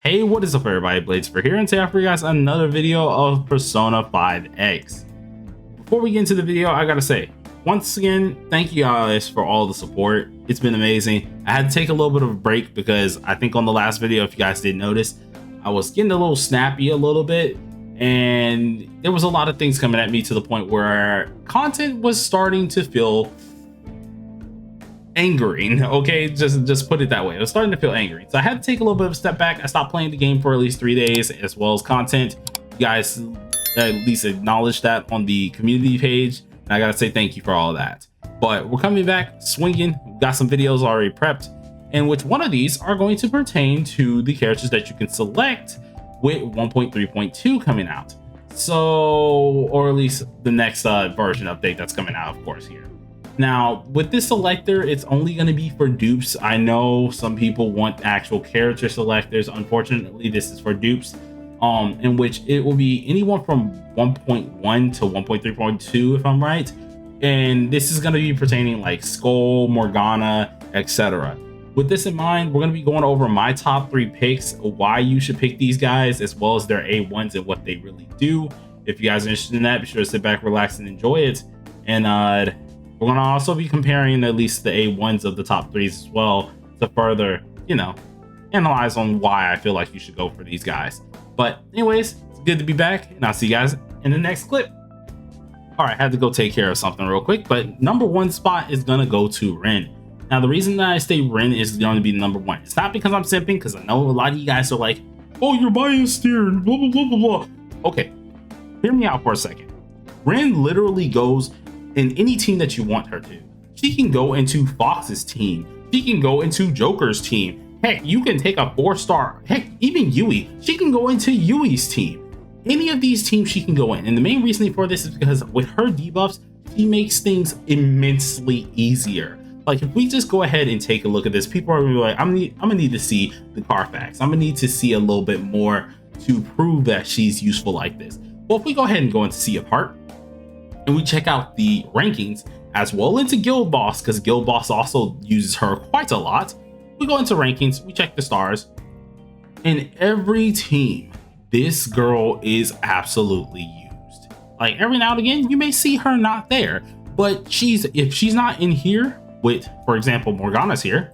Hey, what is up everybody, Bladesper here, and today I for you guys another video of Persona 5X. Before we get into the video, I gotta say, once again, thank you guys for all the support. It's been amazing. I had to take a little bit of a break because I think on the last video, if you guys didn't notice, I was getting a little snappy a little bit, and there was a lot of things coming at me to the point where content was starting to feel angering. Okay, just put it that way. It was starting to feel angry, so I had to take a little bit of a step back. I stopped playing the game for at least 3 days, as well as content. You guys at least acknowledge that on the community page, and I gotta say thank you for all of that. But we're coming back swinging. We've got some videos already prepped, in which one of these are going to pertain to the characters that you can select with 1.3.2 coming out, so, or at least the next version update that's coming out, of course, here. Now, with this selector, it's only going to be for dupes. I know some people want actual character selectors. Unfortunately, this is for dupes, in which it will be anyone from 1.1 to 1.3.2, if I'm right. And this is going to be pertaining like Skull, Morgana, etc. With this in mind, we're going to be going over my top 3 picks, why you should pick these guys, as well as their A1s and what they really do. If you guys are interested in that, be sure to sit back, relax, and enjoy it. And we're going to also be comparing at least the A1s of the top 3s as well to further, analyze on why I feel like you should go for these guys. But anyways, it's good to be back, and I'll see you guys in the next clip. All right, I had to go take care of something real quick, but number 1 spot is going to go to Ren. Now, the reason that I say Ren is going to be number 1, it's not because I'm simping, because I know a lot of you guys are like, oh, you're biased here, and blah, blah, blah, blah, blah. Okay, hear me out for a second. Ren literally goes in any team that you want her to. She can go into Fox's team. She can go into Joker's team. Heck, you can take a 4-star. Heck, even Yui. She can go into Yui's team. Any of these teams she can go in. And the main reasoning for this is because with her debuffs, she makes things immensely easier. Like, if we just go ahead and take a look at this, people are gonna be like, I'm gonna need to see the Carfax. I'm gonna need to see a little bit more to prove that she's useful like this. Well, if we go ahead and go into Sea of Heart, and we check out the rankings as well into Guild Boss, because Guild Boss also uses her quite a lot. We go into rankings, we check the stars. In every team, this girl is absolutely used. Like, every now and again, you may see her not there, but if she's not in here with, for example, Morgana's here,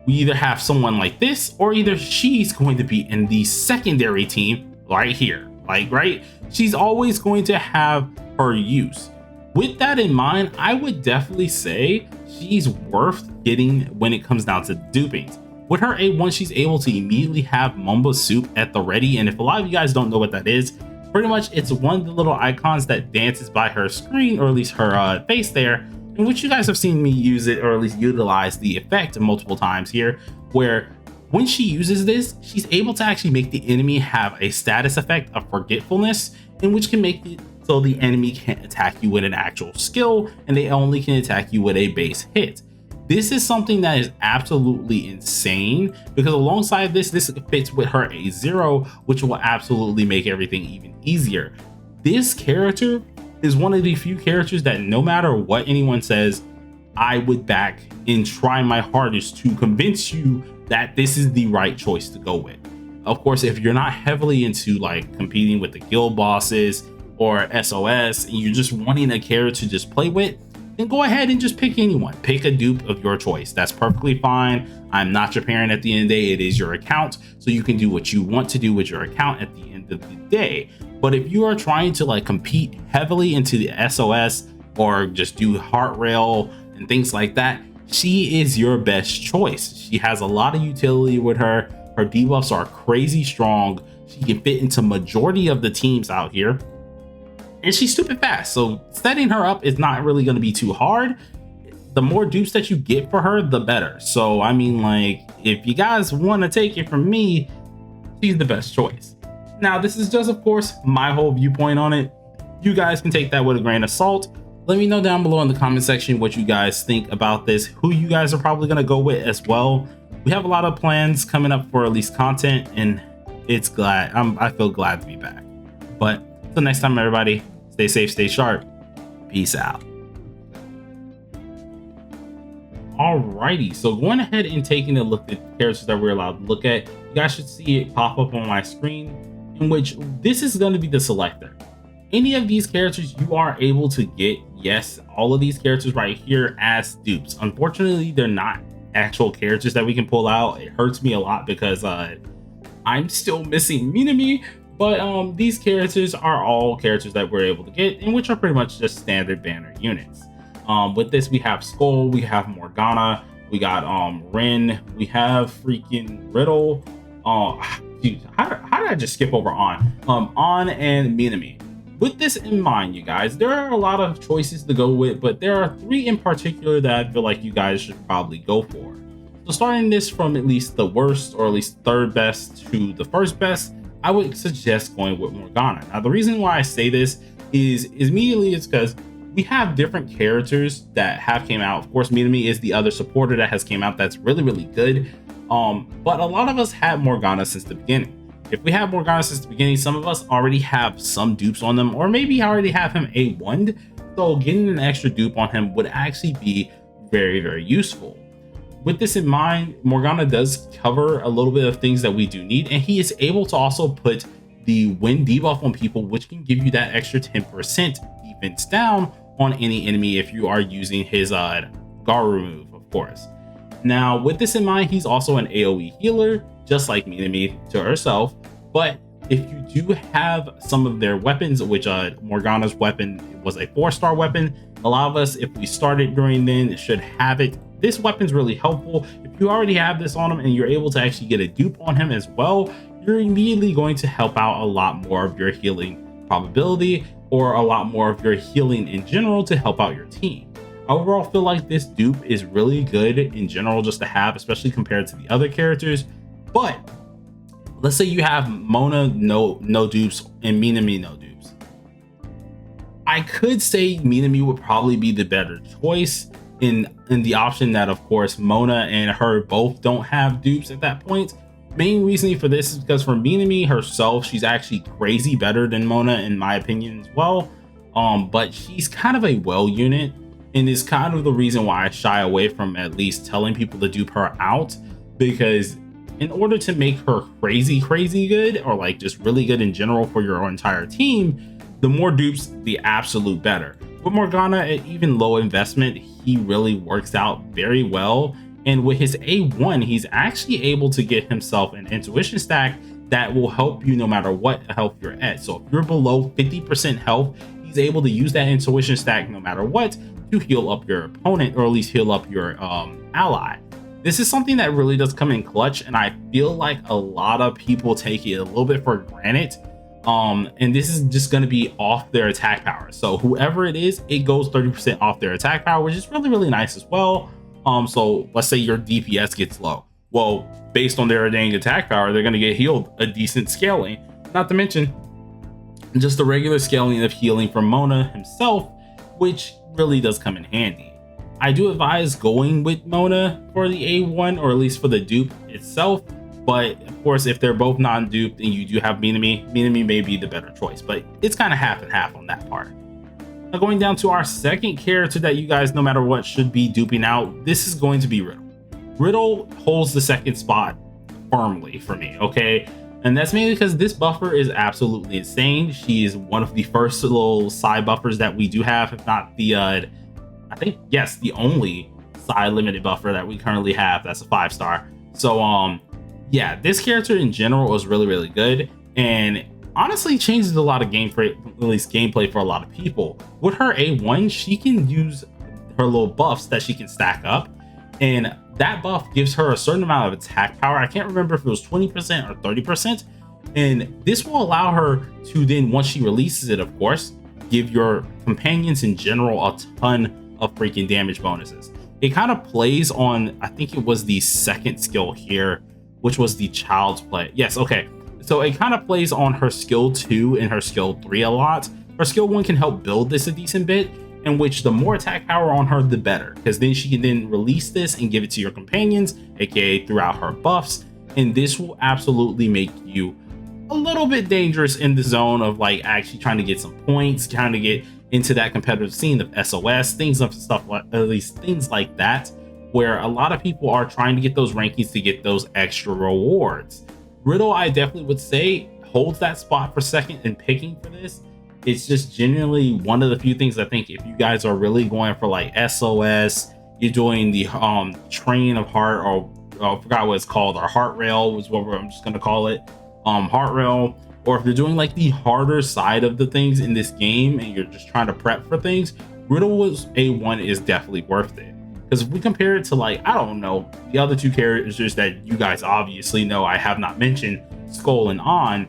we either have someone like this, or either she's going to be in the secondary team right here. Like, right, she's always going to have her use. With that in mind, I would definitely say she's worth getting when it comes down to duping. With her A1, she's able to immediately have Mumbo Soup at the ready, and if a lot of you guys don't know what that is, pretty much it's one of the little icons that dances by her screen, or at least her face there, in which you guys have seen me use it, or at least utilize the effect multiple times here, where when she uses this, she's able to actually make the enemy have a status effect of forgetfulness, in which can make it so the enemy can't attack you with an actual skill, and they only can attack you with a base hit. This is something that is absolutely insane, because alongside this fits with her A0, which will absolutely make everything even easier. This character is one of the few characters that no matter what anyone says, I would back and try my hardest to convince you that this is the right choice to go with. Of course, if you're not heavily into like competing with the guild bosses or SOS, and you're just wanting a character to just play with, then go ahead and just pick anyone. Pick a dupe of your choice. That's perfectly fine. I'm not your parent at the end of the day. It is your account, so you can do what you want to do with your account at the end of the day. But if you are trying to like compete heavily into the SOS or just do heart rail and things like that, she is your best choice. She has a lot of utility with her. Her debuffs are crazy strong. She can fit into majority of the teams out here, and she's stupid fast. So setting her up is not really going to be too hard. The more dupes that you get for her, the better. So I mean, like, if you guys want to take it from me, she's the best choice. Now, this is just, of course, my whole viewpoint on it. You guys can take that with a grain of salt. Let me know down below in the comment section what you guys think about this, who you guys are probably going to go with as well. We have a lot of plans coming up for release content, and I feel glad to be back. But until next time, everybody, stay safe, stay sharp. Peace out. Alrighty, so going ahead and taking a look at the characters that we're allowed to look at, you guys should see it pop up on my screen, in which this is going to be the selector. Any of these characters you are able to get, yes, all of these characters right here as dupes. Unfortunately, they're not actual characters that we can pull out. It hurts me a lot because I'm still missing Minami, but these characters are all characters that we're able to get, and which are pretty much just standard banner units. With this, we have Skull, we have Morgana, we got Ren, we have freaking Riddle. Dude, how did I just skip over On and Minami? With this in mind, you guys, there are a lot of choices to go with, but there are 3 in particular that I feel like you guys should probably go for. So starting this from at least the worst, or at least 3rd best to the 1st best, I would suggest going with Morgana. Now, the reason why I say this is immediately it's because we have different characters that have came out. Of course, Minami is the other supporter that has came out that's really, really good. But a lot of us had Morgana since the beginning. If we have Morgana since the beginning, some of us already have some dupes on them, or maybe already have him A1'd. So getting an extra dupe on him would actually be very, very useful. With this in mind, Morgana does cover a little bit of things that we do need, and he is able to also put the wind debuff on people, which can give you that extra 10% defense down on any enemy if you are using his Garu move, of course. Now, with this in mind, he's also an AoE healer, just like Minami to herself. But if you do have some of their weapons, which Morgana's weapon was a 4-star weapon, a lot of us, if we started during then, should have it. This weapon's really helpful. If you already have this on him and you're able to actually get a dupe on him as well, you're immediately going to help out a lot more of your healing probability, or a lot more of your healing in general to help out your team. I overall feel like this dupe is really good in general just to have, especially compared to the other characters. But let's say you have Mona no dupes and Minami no dupes. I could say Minami would probably be the better choice in the option that, of course, Mona and her both don't have dupes at that point. Main reasoning for this is because for Minami herself, she's actually crazy better than Mona in my opinion as well. But she's kind of a well unit, and is kind of the reason why I shy away from at least telling people to dupe her out, because in order to make her crazy good, or like just really good in general for your entire team, the more dupes, the absolute better. With Morgana, at even low investment, he really works out very well. And with his A1, he's actually able to get himself an intuition stack that will help you no matter what health you're at. So if you're below 50% health, he's able to use that intuition stack no matter what to heal up your opponent, or at least heal up your ally. This is something that really does come in clutch, and I feel like a lot of people take it a little bit for granted. And this is just going to be off their attack power. So whoever it is, it goes 30% off their attack power, which is really, really nice as well. So let's say your DPS gets low. Well, based on their dang attack power, they're going to get healed a decent scaling. Not to mention just the regular scaling of healing from Mona himself, which really does come in handy. I do advise going with Mona for the A1, or at least for the dupe itself. But of course, if they're both non-duped and you do have Minami may be the better choice. But it's kind of half and half on that part. Now going down to our second character that you guys, no matter what, should be duping out, this is going to be Riddle. Riddle holds the second spot firmly for me, okay? And that's mainly because this buffer is absolutely insane. She is one of the first little side buffers that we do have, if not the, I think, yes, the only side limited buffer that we currently have that's a 5-star. So, yeah, this character in general is really, really good. And honestly changes a lot of gameplay for a lot of people. With her A1, she can use her little buffs that she can stack up, and that buff gives her a certain amount of attack power. I can't remember if it was 20% or 30%, and this will allow her to then, once she releases it, of course, give your companions in general a ton of freaking damage bonuses. It kind of plays on, I think it was the second skill here, which was the Child's Play. Yes, okay. So it kind of plays on her skill 2 and her skill 3 a lot. Her skill 1 can help build this a decent bit, in which the more attack power on her, the better, because then she can then release this and give it to your companions, aka throughout her buffs. And this will absolutely make you a little bit dangerous in the zone of like actually trying to get some points, trying to get into that competitive scene of SOS, things like that, where a lot of people are trying to get those rankings to get those extra rewards. Riddle, I definitely would say, holds that spot for second in picking for this. It's just genuinely one of the few things I think if you guys are really going for like SOS, you're doing the train of heart, or I forgot what it's called, or heart rail was what I'm just gonna call it, heart rail, or if you're doing like the harder side of the things in this game and you're just trying to prep for things, Riddle was A1 is definitely worth it. Because if we compare it to, like, I don't know, the other two characters that you guys obviously know I have not mentioned, Skull and On,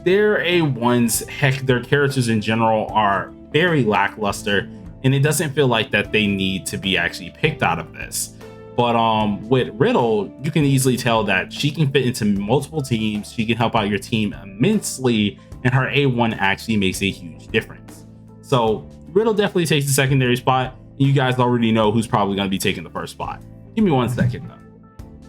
their A1s, heck, their characters in general are very lackluster, and it doesn't feel like that they need to be actually picked out of this. But with Riddle, you can easily tell that she can fit into multiple teams, she can help out your team immensely, and her A1 actually makes a huge difference. So Riddle definitely takes the secondary spot, and you guys already know who's probably going to be taking the first spot. Give me 1 second though.